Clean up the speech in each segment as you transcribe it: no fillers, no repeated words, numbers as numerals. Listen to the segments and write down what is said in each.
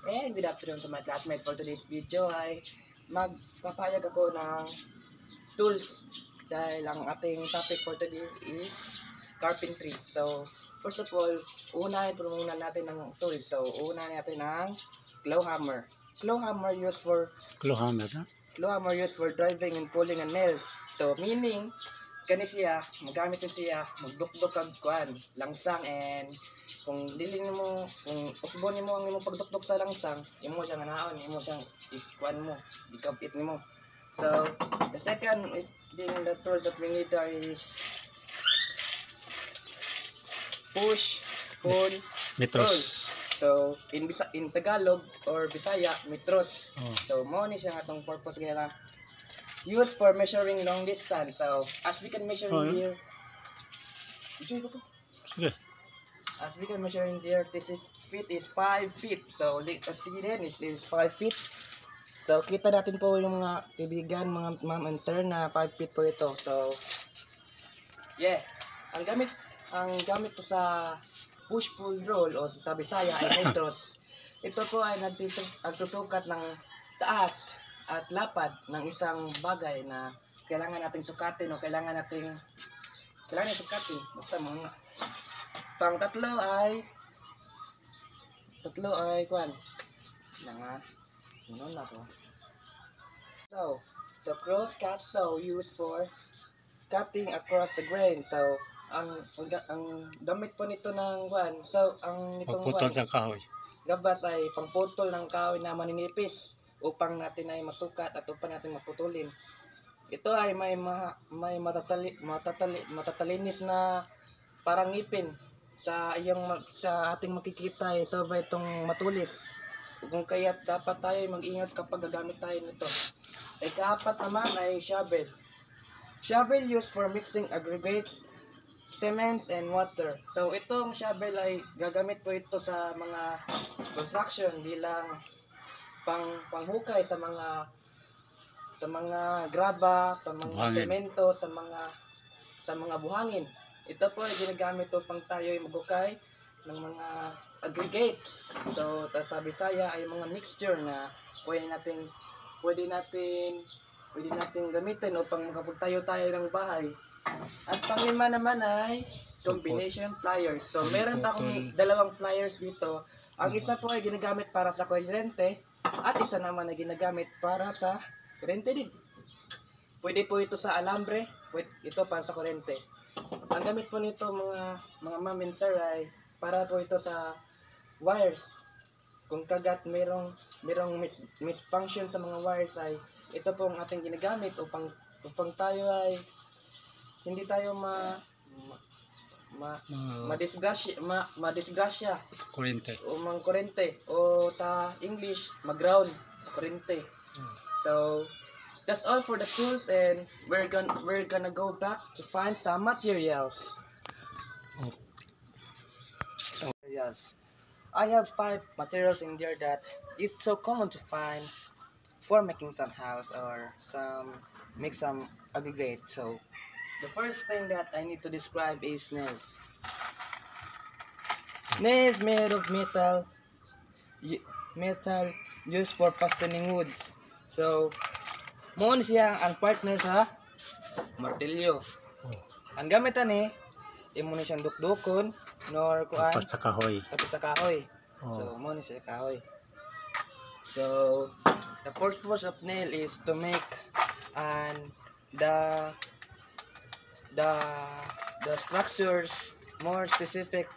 And good afternoon to my classmates. For today's video ay magpapayag ako ng tools dahil ang ating topic for today is carpentry. So, first of all, unahin po muna natin ng tools. So, unahin natin ng claw hammer. Claw hammer used for driving and pulling ang nails. So, meaning, kani siya, magamit yun siya, magdukdok kag kuan, langsang, and kung dili mo, kung usbon mo ang imong pagdukdok sa langsang, imo siyang anaon, imo siyang ikuan mo, ikapit nimo. So, the second thing the tools that we need are is push, pull, metros. So, in Tagalog or Bisaya, metros. Oh. So, mo ni siya atong purpose gina used for measuring long distance. So, as we can measure here, Sige. as we can measure in here, this is feet is 5 feet. So, as see then, is 5 feet. So, kita natin po yung mga kaibigan, mga ma'am and sir na 5 feet po ito. So, yeah. Ang gamit po sa push-pull roll o sa Bisaya ay metros. Ito po ay nagsusukat ng taas at lapad ng isang bagay na kailangan nating sukatin o kailangan nating sukatin. Basta mga pang tatlo ay kuan nga na so cross cut saw used for cutting across the grain. So ang damit po nito ng kuan, so ang nitong pagputol ng kahoy, gabas ay pangputol ng kahoy na maninipis upang natin ay masukat at upang natin maputulin. Ito ay may matatalinis na parang ngipin sa ating makikita ay sabay itong matulis. Kung kaya dapat tayo mag-ingat kapag gagamit tayo nito. Ikaapat naman ay shovel. Shovel used for mixing aggregates, cements, and water. So itong shovel ay gagamit po ito sa mga construction bilang panghukay sa mga graba, sa mga buhangin, semento, sa mga buhangin. Ito po ay ginagamit upang tayo ay maghukay ng mga aggregates. So, sa Bisaya ay mga mixture na pwede natin gamitin upang makapagtayo tayo ng bahay. At panglima naman ay combination pliers. So, meron akong dalawang pliers dito. Ang isa po ay ginagamit para sa kuryente at isa naman ay ginagamit para sa kuryente din. Pwede po ito sa alambre, ito para sa kuryente. Ang gamit po nito mga ma'am and sir ay para po ito sa wires. Kung kagat merong misfunction sa mga wires ay ito po ang ating ginagamit upang tayo ay hindi tayo madisgrasya kurente o sa English mag-ground sa kurente. So that's all for the tools, and we're gonna go back to find some materials. I have 5 materials in there that is so common to find for making some house or make some aggregate. So the first thing that I need to describe is nails. Nails made of metal used for fastening woods. So moon siya ang partner sa martilyo. Ang gamitan ni imo ni siyang dukdukon nor kuan tapos sa kahoy. So mo ni siya kahoy. So the purpose of nail is to make the structures more specific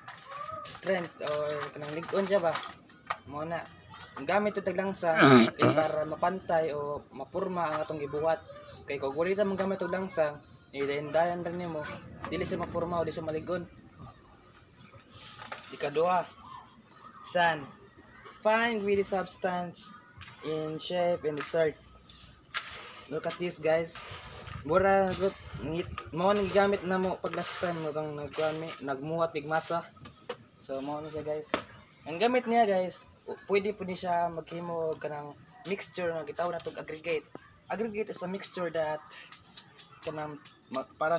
strength or kanang lig-on siya ba mo na ang gamit ito taglangsa kay para mapantay o mapurma ang atong gibuhat. Kay kung wala ta magamit og langsang idayan rin nimo dili siya mapurma o dili siya maligon. Ikaduha, sand, fine gritty substance in shape and dessert. Look at this guys, mura mo ni gamit na mo pag last time mo kang nagmuhat big masa. So mo ni siya guys, ang gamit niya guys, pwede po ni siya maghimo kanang mixture nga gitawag natong aggregate. Aggregate is a mixture that kanang para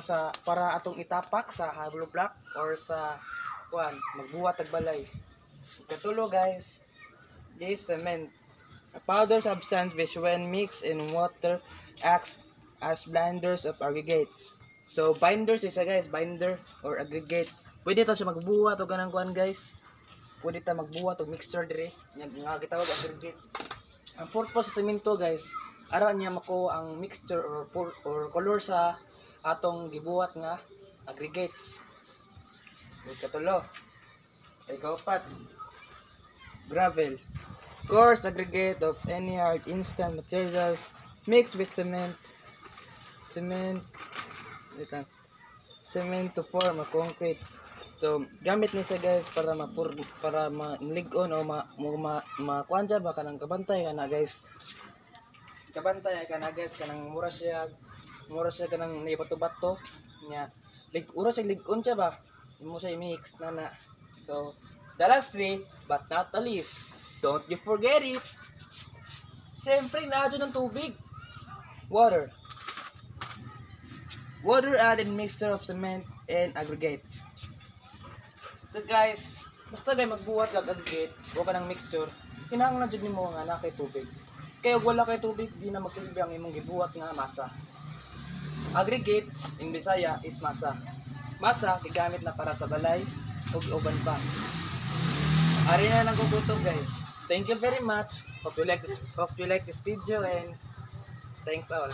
atong itapak sa hollow block or sa kuan magbuhat og balay. Katulo guys, is cement. A powder substance which when mixed in water acts as blenders of aggregate. So binders isa guys, binder or aggregate. Pwede ta siya magbuhat o ganang kuan guys. Pwede ta magbuhat og mixture dire. Nga gitawag aggregate. Ang purpose sa semento guys, ara niya mako ang mixture or color sa atong gibuhat nga aggregates. Ikatulo. Ikaapat. Gravel. Coarse aggregate of any hard instant materials mixed with cement to form a concrete. So gamit ni siya guys para maligon o makuan siya baka nang kabantay kana guys. Kabantay kana guys kanang mura siya kanang nibato-bato nya ura siya ligon siya ba. Imo siya i-mix na. So the lastly but not the least, don't you forget it. Siyempre naadyo ng tubig. Water added mixture of cement and aggregate. So guys, basta guys magbuhat kag aggregate o kanang mixture, kinahanglan jud nimo nga na kay tubig. Kay ug wala kay tubig, di na magsilbi ang imong gibuhat nga masa. Aggregate in Bisaya is masa. Masa gigamit na para sa balay ug uban pa. Ari na lang kukutob guys. Thank you very much. Hope you like this video and thanks all.